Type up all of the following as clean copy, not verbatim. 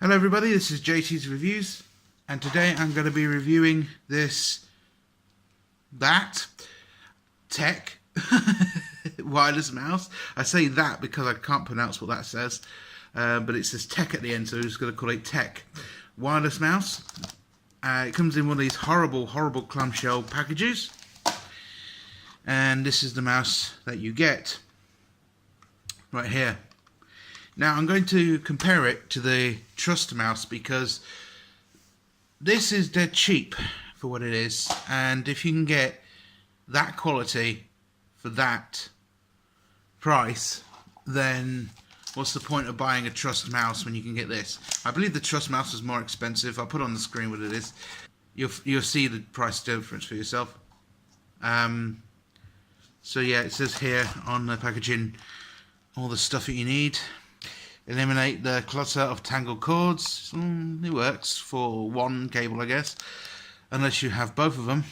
Hello everybody, this is JT's Reviews, and today I'm going to be reviewing this tech wireless mouse. I say that because I can't pronounce what that says, but it says tech at the end, so I'm just going to call it tech wireless mouse. It comes in one of these horrible clamshell packages, and this is the mouse that you get right here. Now I'm going to compare it to the Trust mouse because this is dead cheap for what it is, and if you can get that quality for that price, then what's the point of buying a Trust mouse when you can get this? I believe the Trust mouse is more expensive. I'll put on the screen what it is. You'll see the price difference for yourself. So yeah, it says here on the packaging all the stuff that you need. Eliminate the clutter of tangled cords. It works for one cable, I guess, unless you have both of them.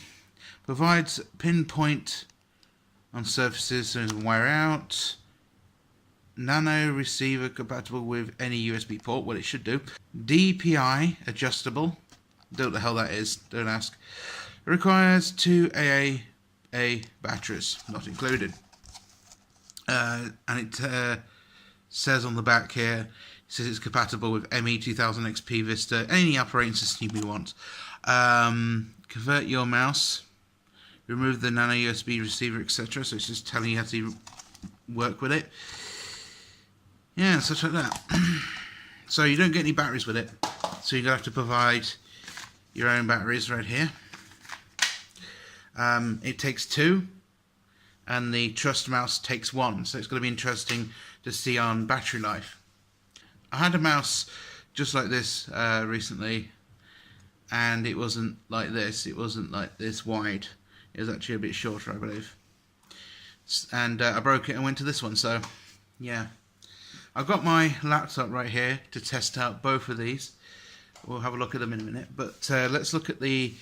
Provides pinpoint on surfaces so it doesn't wear out. Nano receiver compatible with any USB port. Well, it should do. DPI adjustable. Don't know what the hell that is. Don't ask. Requires 2 AA batteries, not included. And it says on the back here, it says it's compatible with ME 2000 XP Vista, any operating system you want. Convert your mouse, remove the nano USB receiver, etc. So it's just telling you how to work with it. Yeah, such like that. So you don't get any batteries with it, so you're going to have to provide your own batteries right here. It takes 2. And the Trust mouse takes 1, so it's going to be interesting to see on battery life. I had a mouse just like this recently, and it wasn't like this. It wasn't like this wide. It was actually a bit shorter, I believe. And I broke it and went to this one. So yeah, I've got my laptop right here to test out both of these. We'll have a look at them in a minute, but let's look at the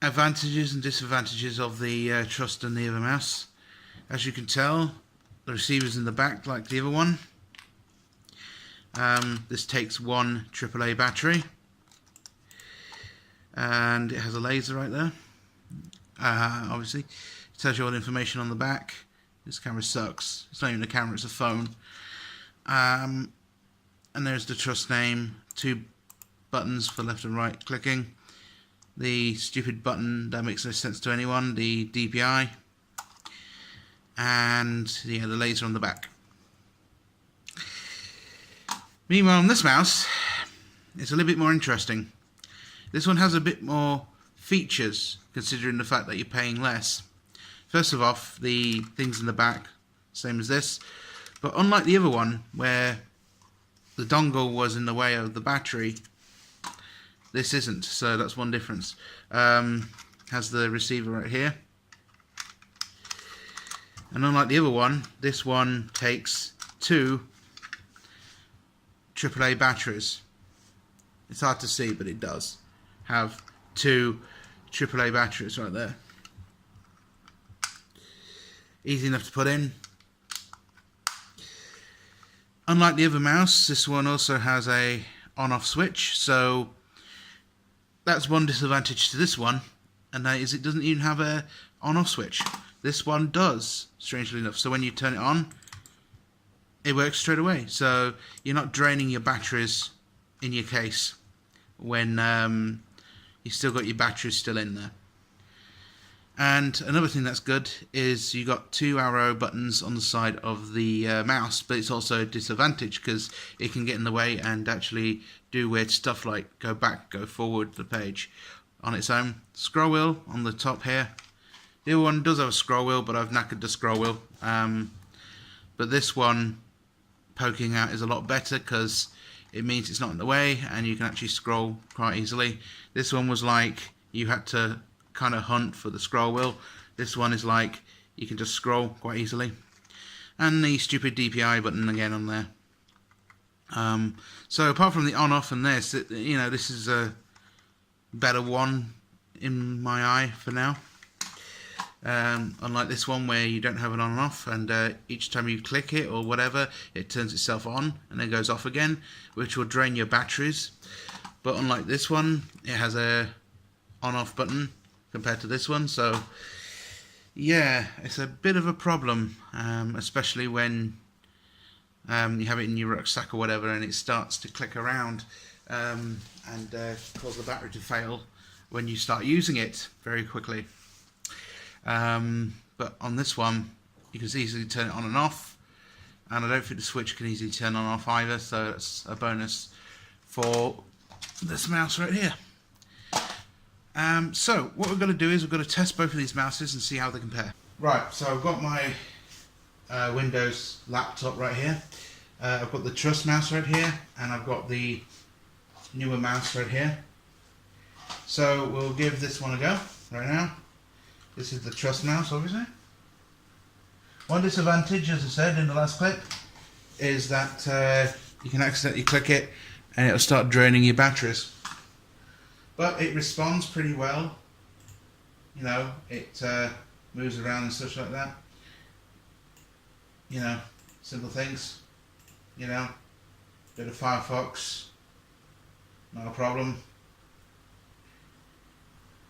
advantages and disadvantages of the Trust and the other mouse. As you can tell, the receiver's in the back like the other one. This takes 1 AAA battery, and it has a laser right there. Obviously, it tells you all the information on the back. This camera sucks. It's not even a camera; it's a phone. And there's the Trust name. 2 buttons for left and right clicking. The stupid button that makes no sense to anyone, the DPI, and yeah, the laser on the back. Meanwhile, on this mouse, it's a little bit more interesting. This one has a bit more features, considering the fact that you're paying less. First of all, the things in the back, same as this, but unlike the other one, where the dongle was in the way of the battery, this isn't, so that's one difference. Has the receiver right here. And unlike the other one, this one takes 2 AAA batteries. It's hard to see, but it does have 2 AAA batteries right there. Easy enough to put in. Unlike the other mouse, this one also has a on-off switch, so that's one disadvantage to this one, and that is it doesn't even have a on-off switch. This one does, strangely enough. So when you turn it on, it works straight away. So you're not draining your batteries in your case when you still got your batteries still in there. And another thing that's good is you got 2 arrow buttons on the side of the mouse, but it's also a disadvantage because it can get in the way and actually do weird stuff like go back, go forward the page on its own. Scroll wheel on the top here. The other one does have a scroll wheel, but I've knackered the scroll wheel. But this one poking out is a lot better because it means it's not in the way and you can actually scroll quite easily. This one was like you had to kind of hunt for the scroll wheel. This one is like you can just scroll quite easily. And the stupid DPI button again on there. So apart from the on-off and this, this is a better one in my eye for now. unlike this one where you don't have it on and off, and each time you click it or whatever, it turns itself on and then goes off again, which will drain your batteries. But unlike this one, it has a on-off button compared to this one, so yeah, it's a bit of a problem, especially when you have it in your rucksack or whatever and it starts to click around and cause the battery to fail when you start using it very quickly. But on this one you can easily turn it on and off, and I don't think the switch can easily turn on and off either, so that's a bonus for this mouse right here. So what we're going to do is we're going to test both of these mouses and see how they compare. Right, so I've got my Windows laptop right here. I've got the Trust mouse right here, and I've got the newer mouse right here. So we'll give this one a go right now. This is the Trust mouse, obviously. One disadvantage, as I said in the last clip, is that you can accidentally click it and it'll start draining your batteries. But it responds pretty well. You know, it moves around and such like that. You know, simple things. You know, bit of Firefox, not a problem.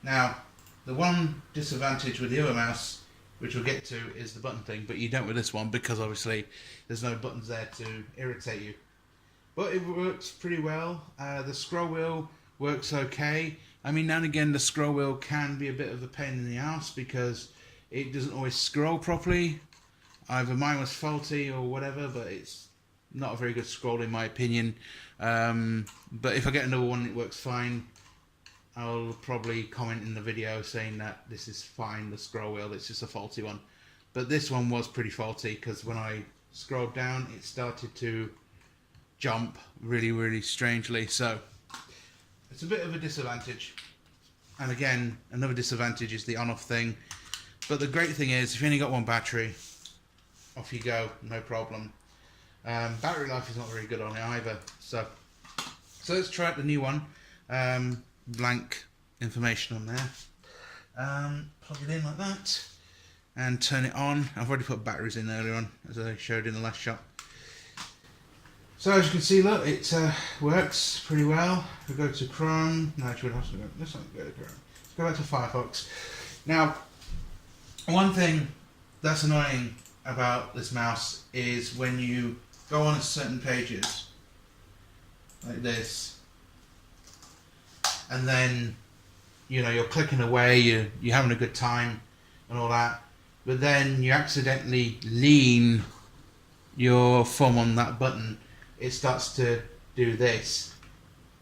Now, the one disadvantage with the other mouse, which we'll get to, is the button thing, but you don't with this one because obviously there's no buttons there to irritate you. But it works pretty well. The scroll wheel works okay. I mean, now and again the scroll wheel can be a bit of a pain in the ass because it doesn't always scroll properly. Either mine was faulty or whatever, but it's not a very good scroll in my opinion. But if I get another one it works fine, I'll probably comment in the video saying that this is fine, the scroll wheel, it's just a faulty one. But this one was pretty faulty because when I scrolled down it started to jump really strangely, so it's a bit of a disadvantage. And again, another disadvantage is the on-off thing. But the great thing is, if you only got one battery, off you go, no problem. Battery life is not very good on it either. So let's try out the new one. Blank information on there. Plug it in like that and turn it on. I've already put batteries in earlier on, as I showed in the last shot. So as you can see, look, it works pretty well. If we go to Chrome, no, actually we'll have to go, let's not go to Chrome. Let's go back to Firefox. Now, one thing that's annoying about this mouse is when you go on certain pages, like this, and then, you know, you're clicking away, you're having a good time and all that, but then you accidentally lean your thumb on that button, it starts to do this,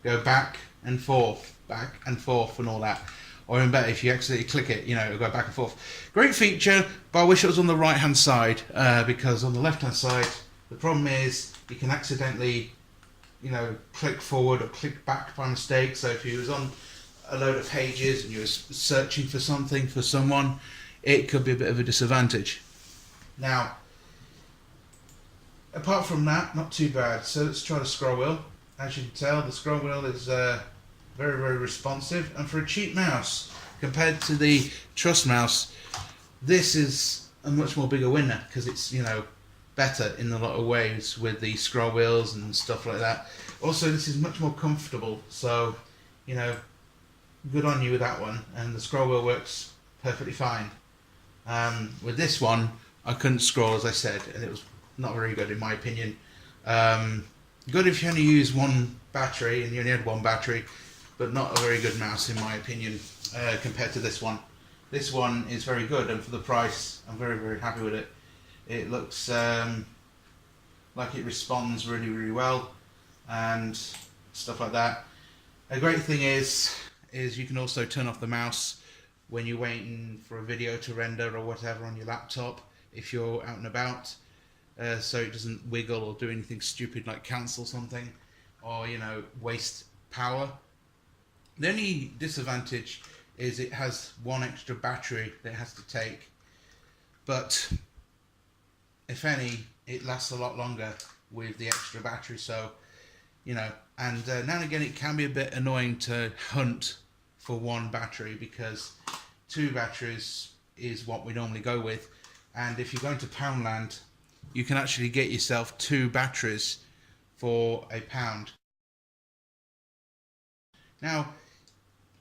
go back and forth and all that. Or even better, if you accidentally click it, you know, it'll go back and forth. Great feature, but I wish it was on the right hand side, because on the left hand side, the problem is you can accidentally, you know, click forward or click back by mistake. So if you was on a load of pages and you were searching for something for someone, it could be a bit of a disadvantage. Now, apart from that, not too bad. So let's try the scroll wheel. As you can tell, the scroll wheel is very responsive, and for a cheap mouse compared to the Trust mouse, this is a much more bigger winner because it's, you know, better in a lot of ways with the scroll wheels and stuff like that. Also, this is much more comfortable, so, you know, good on you with that one. And the scroll wheel works perfectly fine. With this one, I couldn't scroll, as I said, and it was not very good in my opinion. Good if you only use one battery and you only had one battery, but not a very good mouse in my opinion compared to this one. This one is very good, and for the price I'm very happy with it. It looks like it responds really well and stuff like that. A great thing is you can also turn off the mouse when you're waiting for a video to render or whatever on your laptop if you're out and about, so it doesn't wiggle or do anything stupid like cancel something or, you know, waste power. The only disadvantage is it has one extra battery that it has to take, but if any, it lasts a lot longer with the extra battery. So, you know, and now and again it can be a bit annoying to hunt for one battery, because two batteries is what we normally go with. And if you're going to Poundland, you can actually get yourself 2 batteries for £1. Now,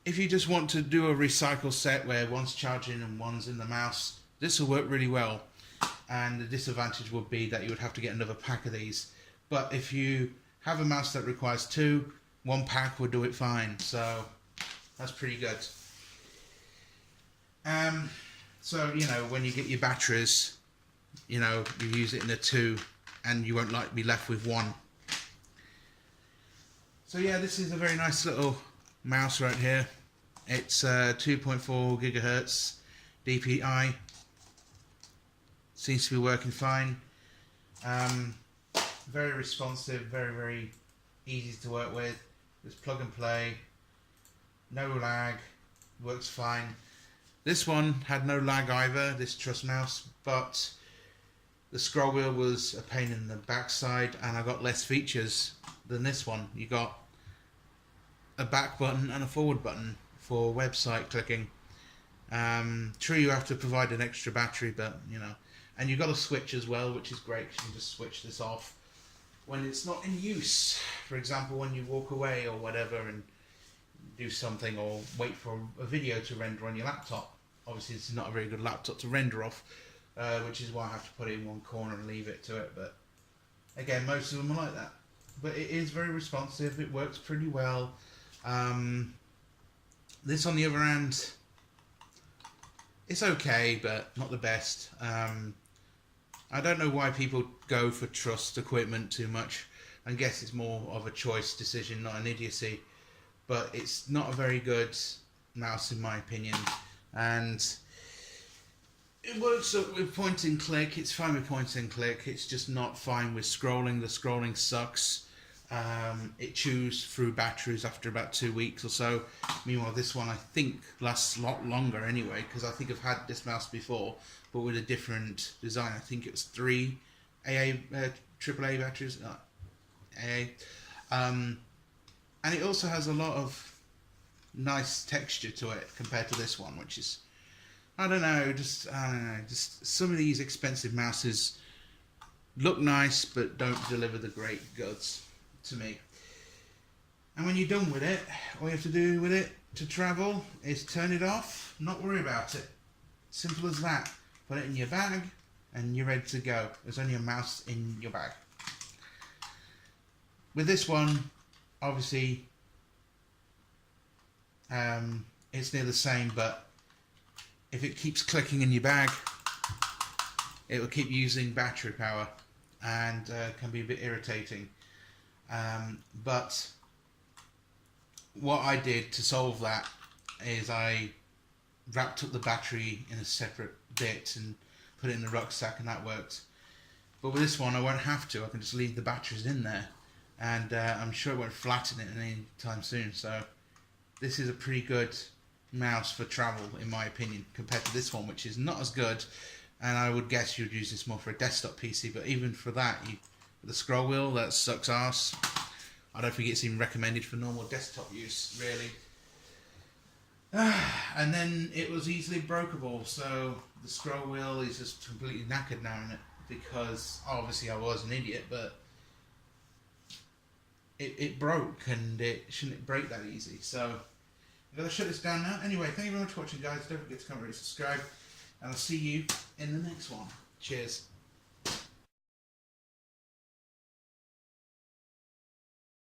if you just want to do a recycle set where one's charging and one's in the mouse, this will work really well. And the disadvantage would be that you would have to get another pack of these. But if you have a mouse that requires 2, 1 pack will do it fine. So that's pretty good. So, you know, when you get your batteries, you know, you use it in a 2 and you won't be left with 1. So yeah, this is a very nice little mouse right here. It's 2.4 gigahertz DPI. Seems to be working fine. Very responsive, very easy to work with. Just plug and play. No lag. Works fine. This one had no lag either, this truss mouse, but the scroll wheel was a pain in the backside and I got less features than this one. You got a back button and a forward button for website clicking. True, you have to provide an extra battery, but you know, and you've got a switch as well, which is great. You can just switch this off when it's not in use. For example, when you walk away or whatever and do something, or wait for a video to render on your laptop. Obviously, this is not a very good laptop to render off, which is why I have to put it in one corner and leave it to it. But again, most of them are like that. But it is very responsive. It works pretty well. This, on the other hand, it's okay, but not the best. I don't know why people go for trust equipment too much. I guess it's more of a choice decision, not an idiocy. But it's not a very good mouse in my opinion. And it works with point and click. It's fine with point and click. It's just not fine with scrolling. The scrolling sucks. It chews through batteries after about 2 weeks or so. Meanwhile, this one I think lasts a lot longer anyway, because I think I've had this mouse before, but with a different design. I think it was 3 AAA batteries. AA. And it also has a lot of nice texture to it compared to this one, which is, I don't know, just some of these expensive mouses look nice but don't deliver the great goods to me. And when you're done with it, all you have to do with it to travel is turn it off, not worry about it. Simple as that. Put it in your bag and you're ready to go. There's only a mouse in your bag. With this one, obviously, it's near the same, but if it keeps clicking in your bag, it will keep using battery power and can be a bit irritating. But what I did to solve that is I wrapped up the battery in a separate bit and put it in the rucksack, and that worked. But with this one, I won't have to. I can just leave the batteries in there. And I'm sure it won't flatten it any time soon. So this is a pretty good mouse for travel, in my opinion, compared to this one, which is not as good. And I would guess you'd use this more for a desktop PC. But even for that, the scroll wheel, that sucks ass. I don't think it's even recommended for normal desktop use, really. And then it was easily breakable. So the scroll wheel is just completely knackered now in it, because obviously I was an idiot, but it broke, and it shouldn't break that easy. So I'm going to shut this down now. Anyway, thank you very much for watching, guys. Don't forget to comment, rate, subscribe, and I'll see you in the next one. Cheers.